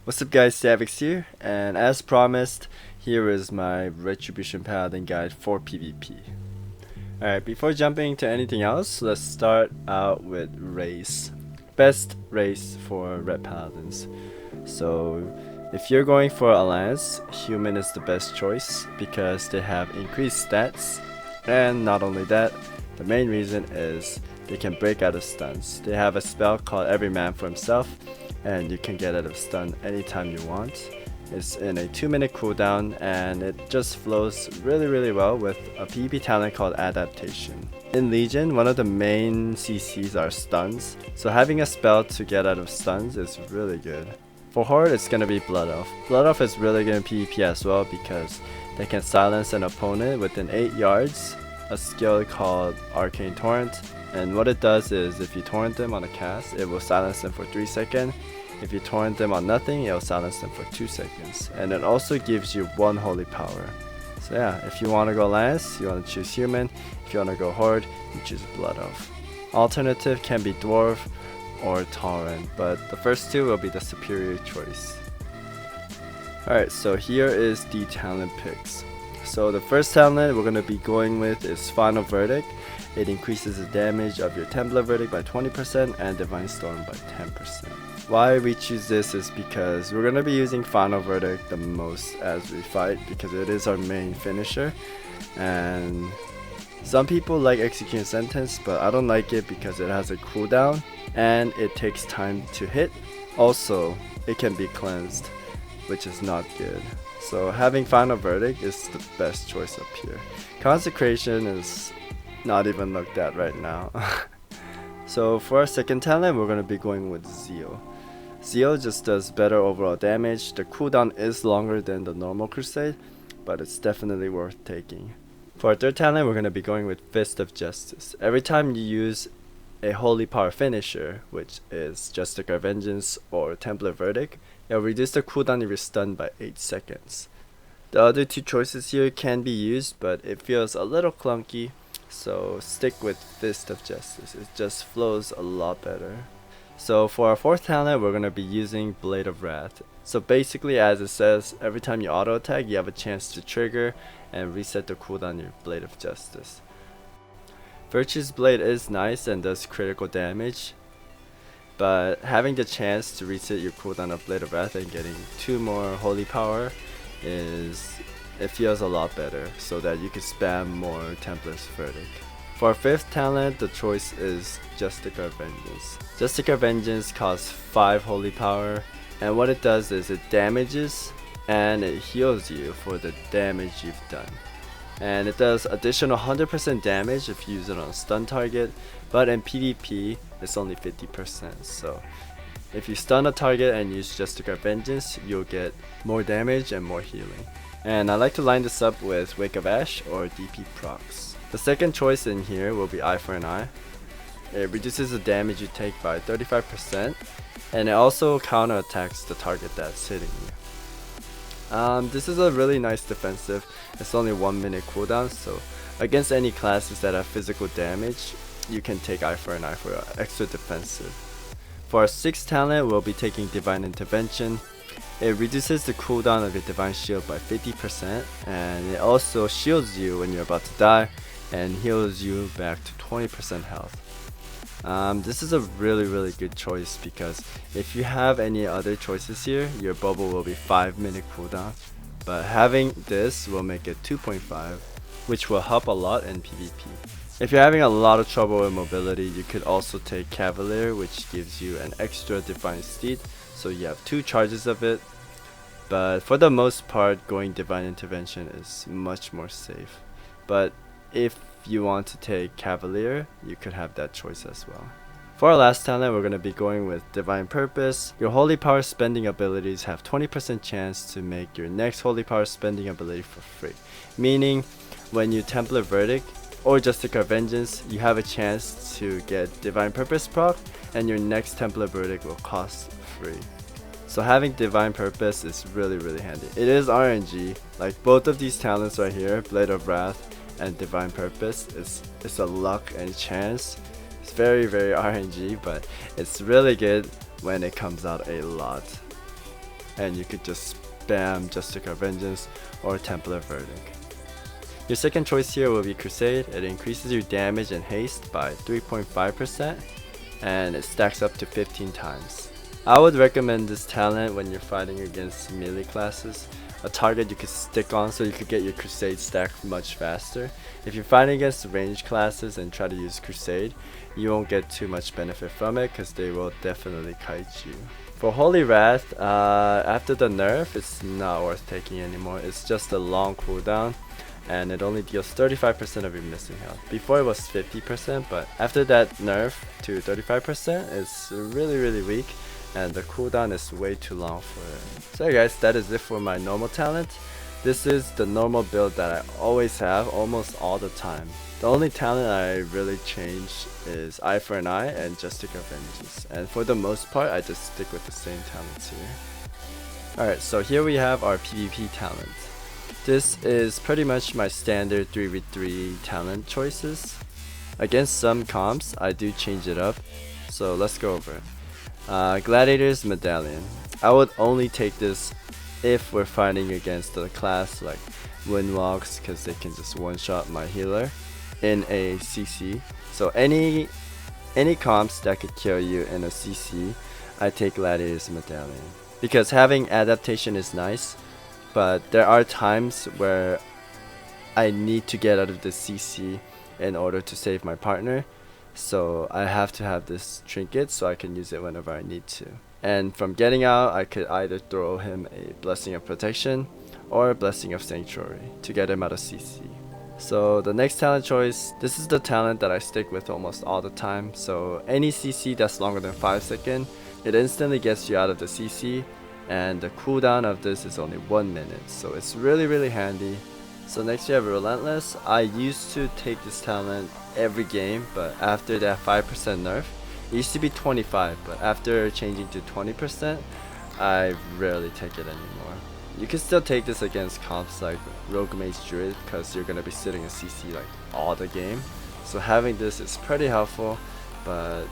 What's up guys, Savix here, and as promised, here is my Retribution Paladin guide for PvP. Alright, before jumping to anything else, let's start out with race. Best race for Ret Paladins. So, if you're going for Alliance, Human is the best choice because they have increased stats, and not only that, the main reason is they can break out of stuns. They have a spell called Every Man for Himself, and you can get out of stun anytime you want. It's in a 2-minute cooldown and it just flows really well with a PvP talent called Adaptation. In Legion, one of the main CCs are stuns, so having a spell to get out of stuns is really good. For Horde, it's gonna be Blood Elf. Blood Elf is really good in PvP as well because they can silence an opponent within 8 yards, a skill called Arcane Torrent. And what it does is if you torrent them on a cast, it will silence them for 3 seconds. If you torrent them on nothing, it will silence them for 2 seconds. And it also gives you 1 holy power. So yeah, if you want to go Lance, you want to choose Human. If you want to go Horde, you choose Blood Elf. Alternative can be Dwarf or Tauren, but the first two will be the superior choice. Alright, so here is the talent picks. So the first talent we're going to be going with is Final Verdict. It increases the damage of your Templar Verdict by 20% and Divine Storm by 10%. Why we choose this is because we're going to be using Final Verdict the most as we fight because it is our main finisher. And some people like Execution Sentence, but I don't like it because it has a cooldown and it takes time to hit. Also, it can be cleansed, which is not good. So having Final Verdict is the best choice up here. Consecration is not even looked at right now. So for our second talent, we're going to be going with Zeal. Zeal just does better overall damage. The cooldown is longer than the normal Crusade, but it's definitely worth taking. For our third talent, we're going to be going with Fist of Justice. Every time you use a Holy Power finisher, which is Justicar Vengeance or Templar Verdict, it will reduce the cooldown if you're stunned by 8 seconds. The other two choices here can be used, but it feels a little clunky, so stick with Fist of Justice. It just flows a lot better. So for our fourth talent, we're going to be using Blade of Wrath. So basically, as it says, every time you auto attack, you have a chance to trigger and reset the cooldown of your Blade of Justice. Virtue's Blade is nice and does critical damage, but having the chance to reset your cooldown of Blade of Wrath and getting 2 more holy power it feels a lot better, so that you can spam more Templar's Verdict. For our fifth talent, the choice is Justicar Vengeance. Justicar Vengeance costs 5 holy power, and what it does is it damages and it heals you for the damage you've done. And it does additional 100% damage if you use it on a stun target, but in PvP it's only 50%, so if you stun a target and use Justicar Vengeance, you'll get more damage and more healing. And I like to line this up with Wake of Ash or DP procs. The second choice in here will be Eye for an Eye. It reduces the damage you take by 35%, and it also counterattacks the target that's hitting you. This is a really nice defensive. It's only 1 minute cooldown, so against any classes that have physical damage, you can take Eye for an Eye for extra defensive. For our sixth talent, we'll be taking Divine Intervention. It reduces the cooldown of your Divine Shield by 50%, and it also shields you when you're about to die and heals you back to 20% health. This is a really good choice because if you have any other choices here, your bubble will be 5-minute cooldown, but having this will make it 2.5, which will help a lot in PvP. If you're having a lot of trouble with mobility, you could also take Cavalier, which gives you an extra Divine Steed, so you have 2 charges of it. But for the most part, going Divine Intervention is much more safe. But if you want to take Cavalier, you could have that choice as well. For our last talent, we're going to be going with Divine Purpose. Your Holy Power spending abilities have 20% chance to make your next Holy Power spending ability for free. Meaning, when you Templar Verdict or Justicar Vengeance, you have a chance to get Divine Purpose proc, and your next Templar Verdict will cost free. So having Divine Purpose is really handy. It is RNG, like both of these talents right here, Blade of Wrath and Divine Purpose, it's a luck and chance. It's very RNG, but it's really good when it comes out a lot. and you could just spam Justicar Vengeance or Templar Verdict. Your second choice here will be Crusade. It increases your damage and haste by 3.5% and it stacks up to 15 times. I would recommend this talent when you're fighting against melee classes, a target you could stick on so you could get your Crusade stack much faster. If you're fighting against ranged classes and try to use Crusade, you won't get too much benefit from it because they will definitely kite you. For Holy Wrath, after the nerf, it's not worth taking anymore. It's just a long cooldown and it only deals 35% of your missing health. Before it was 50%, but after that nerf to 35%, it's really weak and the cooldown is way too long for it. So guys, that is it for my normal talent. This is the normal build that I always have almost all the time. The only talent I really change is Eye for an Eye and Justicar Vengeance, and for the most part I just stick with the same talents here. Alright, so here we have our PvP talent. This is pretty much my standard 3v3 talent choices. Against some comps I do change it up, so let's go over it. Gladiator's Medallion. I would only take this if we're fighting against a class like Windwalks, because they can just one-shot my healer in a CC. So any comps that could kill you in a CC, I take Gladiator's Medallion. Because having adaptation is nice, but there are times where I need to get out of the CC in order to save my partner. So I have to have this trinket so I can use it whenever I need to. And from getting out, I could either throw him a Blessing of Protection or a Blessing of Sanctuary to get him out of CC. So the next talent choice, this is the talent that I stick with almost all the time. So any CC that's longer than 5 seconds, it instantly gets you out of the CC, and the cooldown of this is only 1 minute, so it's really handy. So next you have Relentless. I used to take this talent every game, but after that 5% nerf, it used to be 25, but after changing to 20%, I rarely take it anymore. You can still take this against comps like Rogue Mage Druid because you're gonna be sitting in CC like all the game. So having this is pretty helpful, but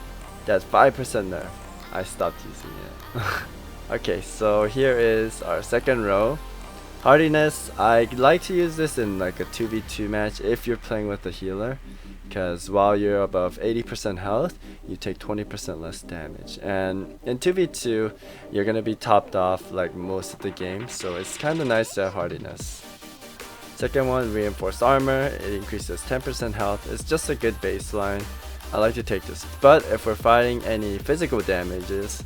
that 5% nerf, I stopped using it. Okay, so here is our second row. Hardiness, I like to use this in like a 2v2 match if you're playing with a healer, because while you're above 80% health, you take 20% less damage. And in 2v2, you're gonna be topped off like most of the game, so it's kinda nice to have Hardiness. Second one, Reinforced Armor. It increases 10% health. It's just a good baseline. I like to take this. But if we're fighting any physical damages,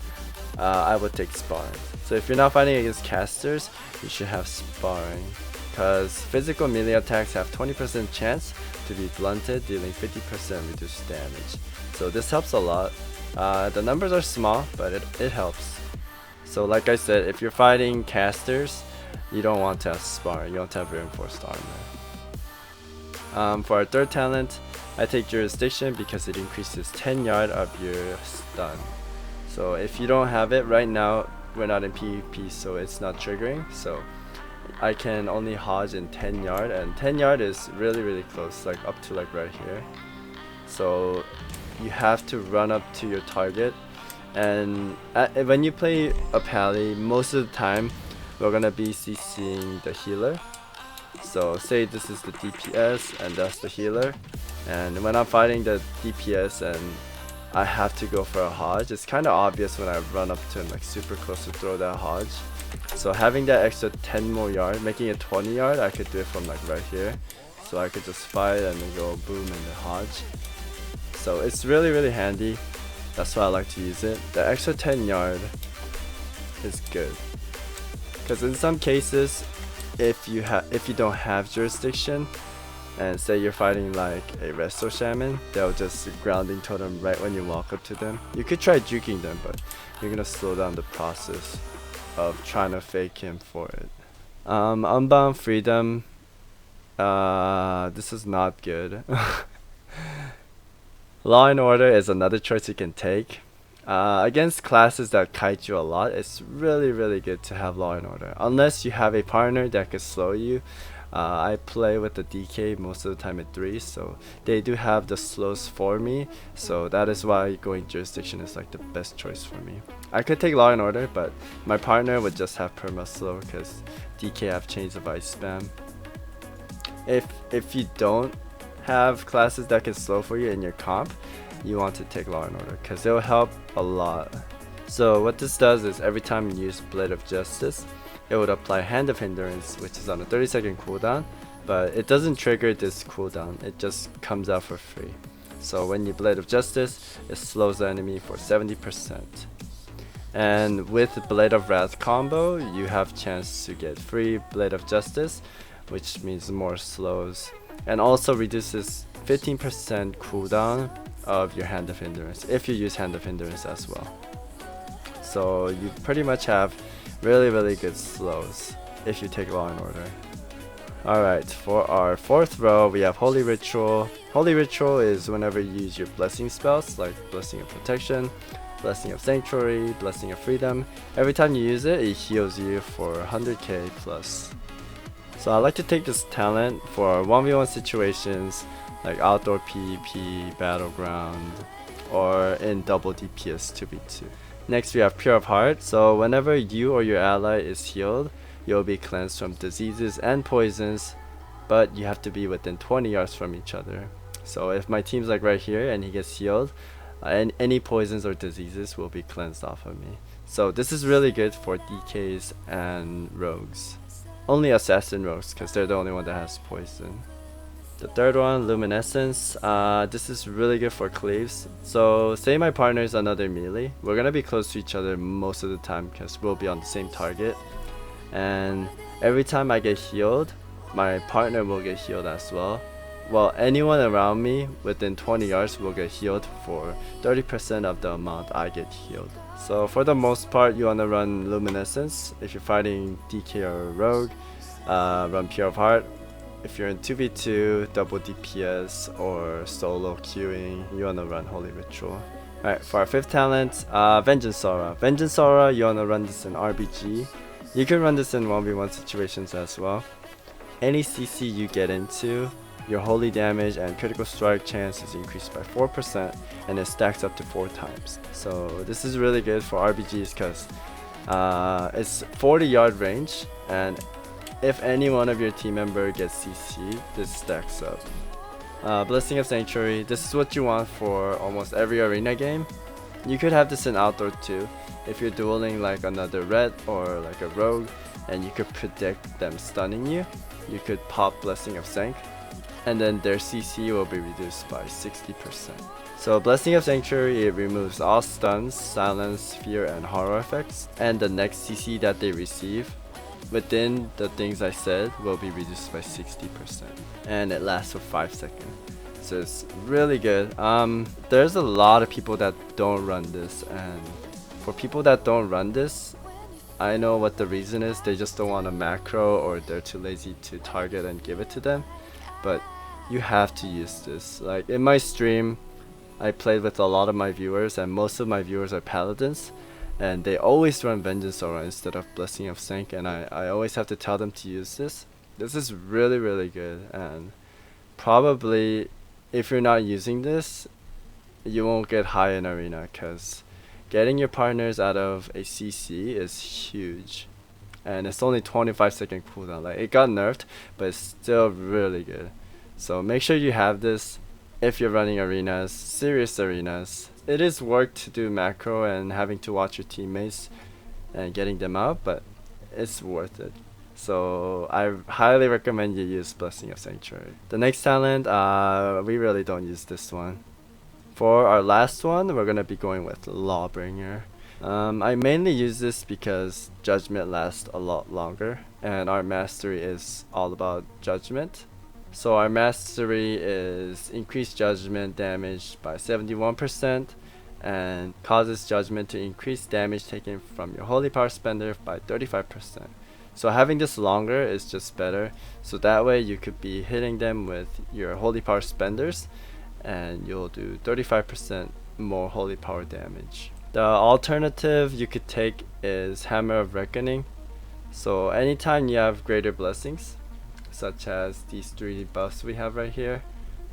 I would take Sparring. So if you're not fighting against casters, you should have Sparring, because physical melee attacks have 20% chance to be blunted, dealing 50% reduced damage. So this helps a lot. The numbers are small, but it helps. So like I said, if you're fighting casters, you don't want to have Sparring, you want to have Reinforced Armor. For our third talent, I take Jurisdiction because it increases 10 yard of your stun. So if you don't have it right now, we're not in PvP, so it's not triggering. So I can only Hodge in 10 yard, and 10 yard is really close, like up to like right here. So you have to run up to your target, and when you play a pally, most of the time we're gonna be CCing the healer. So say this is the DPS and that's the healer, and when I'm fighting the DPS and I have to go for a Hodge, it's kind of obvious when I run up to him like super close to throw that Hodge. So having that extra 10 more yard, making it 20 yard, I could do it from like right here. So I could just fight and then go boom and then Hodge. So it's really handy. That's why I like to use it. The extra 10 yard is good, because in some cases, if you don't have Jurisdiction, and say you're fighting like a Resto Shaman, they'll just grounding totem right when you walk up to them. You could try juking them, but you're gonna slow down the process of trying to fake him for it. Unbound Freedom, this is not good. Law and Order is another choice you can take. Against classes that kite you a lot, it's really good to have Law and Order, unless you have a partner that could slow you. I play with the DK most of the time at 3, so they do have the slows for me, so that is why going Jurisdiction is like the best choice for me. I could take Law and Order, but my partner would just have perma slow because DK have Chains of Ice spam. If you don't have classes that can slow for you in your comp, you want to take Law and Order because it will help a lot. So what this does is every time you use Blade of Justice, it would apply Hand of Hindrance, which is on a 30-second cooldown, but it doesn't trigger this cooldown, it just comes out for free. So when you Blade of Justice, it slows the enemy for 70%. And with Blade of Wrath combo, you have chance to get free Blade of Justice, which means more slows, and also reduces 15% cooldown of your Hand of Hindrance if you use Hand of Hindrance as well. So you pretty much have really good slows if you take Law and Order. Alright, for our 4th row we have Holy Ritual. Holy Ritual is whenever you use your blessing spells like Blessing of Protection, Blessing of Sanctuary, Blessing of Freedom. Every time you use it, it heals you for 100k plus. So I like to take this talent for 1v1 situations like outdoor PvP, battleground, or in double DPS 2v2. Next we have Pure of Heart. So whenever you or your ally is healed, you'll be cleansed from diseases and poisons, but you have to be within 20 yards from each other. So if my team's like right here and he gets healed, any poisons or diseases will be cleansed off of me. So this is really good for DKs and rogues. Only assassin rogues because they're the only one that has poison. The 3rd one, Luminescence. This is really good for cleaves. So say my partner is another melee, we're gonna be close to each other most of the time because we'll be on the same target, and every time I get healed, my partner will get healed as well. Well, anyone around me within 20 yards will get healed for 30% of the amount I get healed. So for the most part, you want to run Luminescence. If you're fighting DK or Rogue, run Pure of Heart. If you're in 2v2, double DPS, or solo queuing, you wanna run Holy Ritual. Alright, for our 5th talent, Vengeance Aura. Vengeance Aura, you wanna run this in RBG. You can run this in 1v1 situations as well. Any CC you get into, your holy damage and critical strike chance is increased by 4%, and it stacks up to 4 times. So this is really good for RBGs because it's 40-yard range, and if any one of your team member gets CC, this stacks up. Blessing of Sanctuary, this is what you want for almost every arena game. You could have this in outdoor too. If you're dueling like another Ret or like a Rogue and you could predict them stunning you, you could pop Blessing of Sanct, and then their CC will be reduced by 60%. So Blessing of Sanctuary, it removes all stuns, silence, fear, and horror effects, and the next CC that they receive within the things I said will be reduced by 60%, and it lasts for 5 seconds. So it's really good. There's a lot of people that don't run this, and for people that don't run this, I know what the reason is. They just don't want a macro, or they're too lazy to target and give it to them. But you have to use this. Like in my stream, I played with a lot of my viewers, and most of my viewers are paladins, and they always run Vengeance Aura instead of Blessing of Sanct, and I always have to tell them to use this. This is really good, and probably if you're not using this, you won't get high in arena, because getting your partners out of a CC is huge, and it's only 25-second cooldown. Like, it got nerfed, but it's still really good. So make sure you have this if you're running arenas, serious arenas. It is work to do macro and having to watch your teammates and getting them out, but it's worth it. So I highly recommend you use Blessing of Sanctuary. The next talent, we really don't use this one. For our last one, we're gonna be going with Lawbringer. I mainly use this because Judgment lasts a lot longer, and our mastery is all about Judgment. So our mastery is increased judgment damage by 71%, and causes judgment to increase damage taken from your holy power spender by 35%. So having this longer is just better, so that way you could be hitting them with your holy power spenders and you'll do 35% more holy power damage. The alternative you could take is Hammer of Reckoning. So anytime you have greater blessings, such as these 3 buffs we have right here.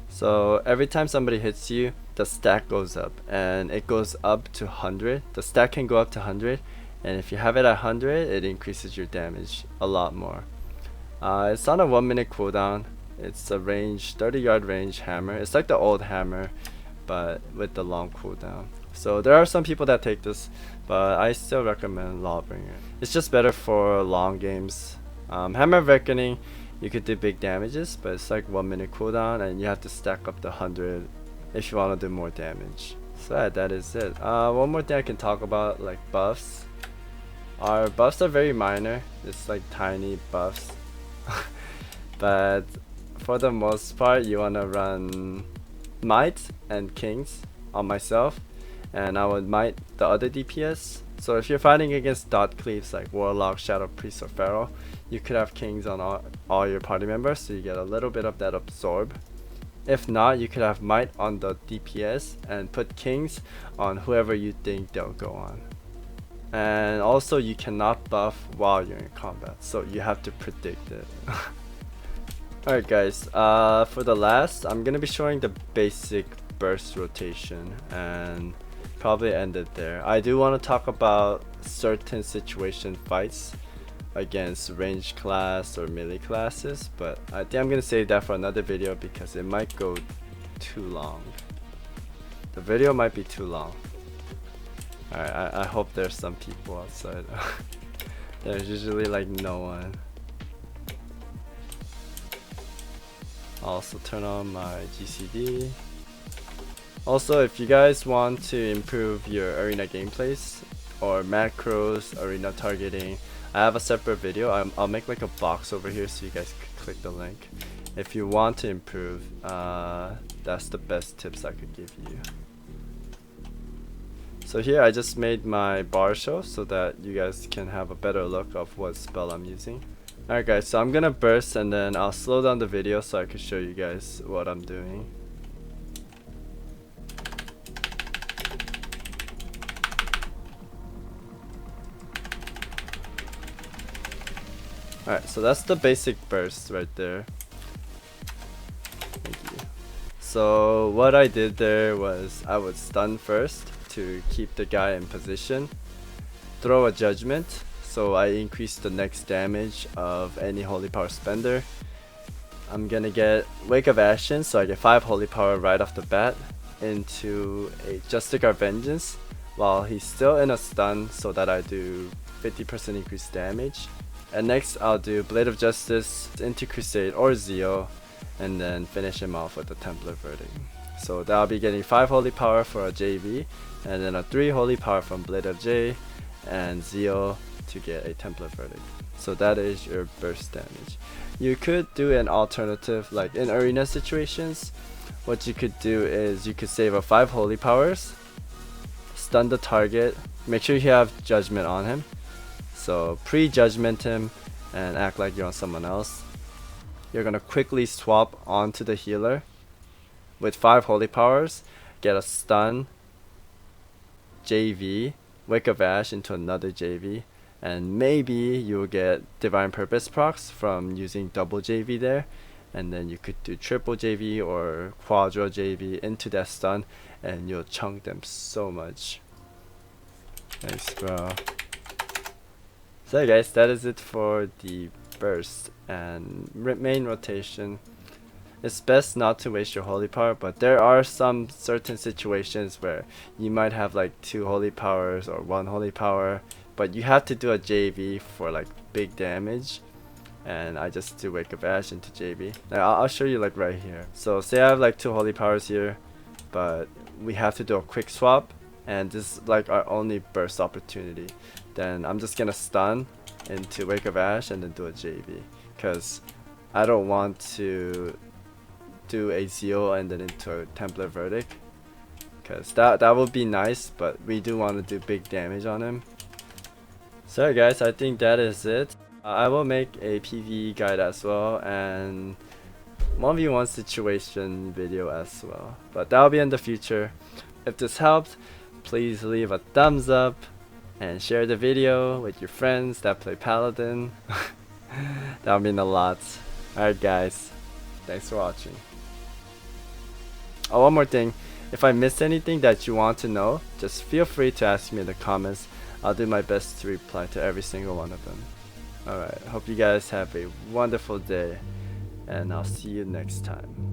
So every time somebody hits you, the stack goes up, and it goes up to 100. The stack can go up to 100, and if you have it at 100, it increases your damage a lot more. It's on a 1-minute cooldown. It's a 30-yard range hammer. It's like the old hammer, but with the long cooldown. So there are some people that take this, but I still recommend Lawbringer. It's just better for long games. Hammer of Reckoning, you could do big damages, but it's like 1-minute cooldown, and you have to stack up the 100 if you want to do more damage. So yeah, that is it. One more thing I can talk about, like buffs. Our buffs are very minor. It's like tiny buffs. But for the most part, you want to run Might and Kings on myself, and I would Might the other DPS. So if you're fighting against dot cleaves like Warlock, Shadow Priest, or Pharaoh, you could have Kings on all your party members, so you get a little bit of that absorb. If not, you could have Might on the DPS and put Kings on whoever you think they'll go on. And also, you cannot buff while you're in combat, so you have to predict it. Alright guys, for the last, I'm gonna be showing the basic burst rotation and probably end it there. I do want to talk about certain situation fights against ranged class or melee classes, but I think I'm gonna save that for another video because it might go too long. The video might be too long. Alright, I hope there's some people outside. There's usually like no one. I'll also turn on my GCD. Also, if you guys want to improve your arena gameplays or macros, arena targeting, I have a separate video. I'll make like a box over here so you guys can click the link. If you want to improve, that's the best tips I could give you. So here I just made my bar show so that you guys can have a better look of what spell I'm using. Alright guys, so I'm gonna burst and then I'll slow down the video so I can show you guys what I'm doing. Alright, so that's the basic burst right there. Thank you. So what I did there was I would stun first to keep the guy in position, throw a judgment, so I increase the next damage of any holy power spender. I'm gonna get Wake of Ashes, so I get 5 holy power right off the bat into a Justice Guard Vengeance while he's still in a stun, so that I do 50% increased damage. And next I'll do Blade of Justice into Crusade or Zeal, and then finish him off with the Templar Verdict. So that'll be getting 5 holy power for a JV, and then a 3 holy power from Blade of J and Zeal to get a Templar Verdict. So that is your burst damage. You could do an alternative, like in arena situations. What you could do is you could save up 5 holy powers, stun the target, make sure you have judgment on him. So pre-judgment him and act like you're on someone else. You're gonna quickly swap onto the healer with 5 holy powers, get a stun, JV, Wake of Ash into another JV, and maybe you'll get Divine Purpose procs from using double JV there, and then you could do triple JV or quadra JV into that stun, and you'll chunk them so much. Nice, bro. So yeah, guys, that is it for the burst and main rotation. It's best not to waste your holy power, but there are some certain situations where you might have like 2 holy powers or 1 holy power, but you have to do a JV for like big damage, and I just do Wake of Ash into JV. Now I'll show you like right here. So say I have like 2 holy powers here, but we have to do a quick swap, and this is like our only burst opportunity. Then I'm just gonna stun into Wake of Ash and then do a JV, because I don't want to do a Zeal and then into a Templar Verdict, because that would be nice, but we do want to do big damage on him. So guys, I think that is it. I will make a PvE guide as well and 1v1 situation video as well, but that will be in the future. If this helped, please leave a thumbs up and share the video with your friends that play Paladin. That would mean a lot. Alright guys, thanks for watching. Oh, one more thing. If I missed anything that you want to know, just feel free to ask me in the comments. I'll do my best to reply to every single one of them. Alright, hope you guys have a wonderful day, and I'll see you next time.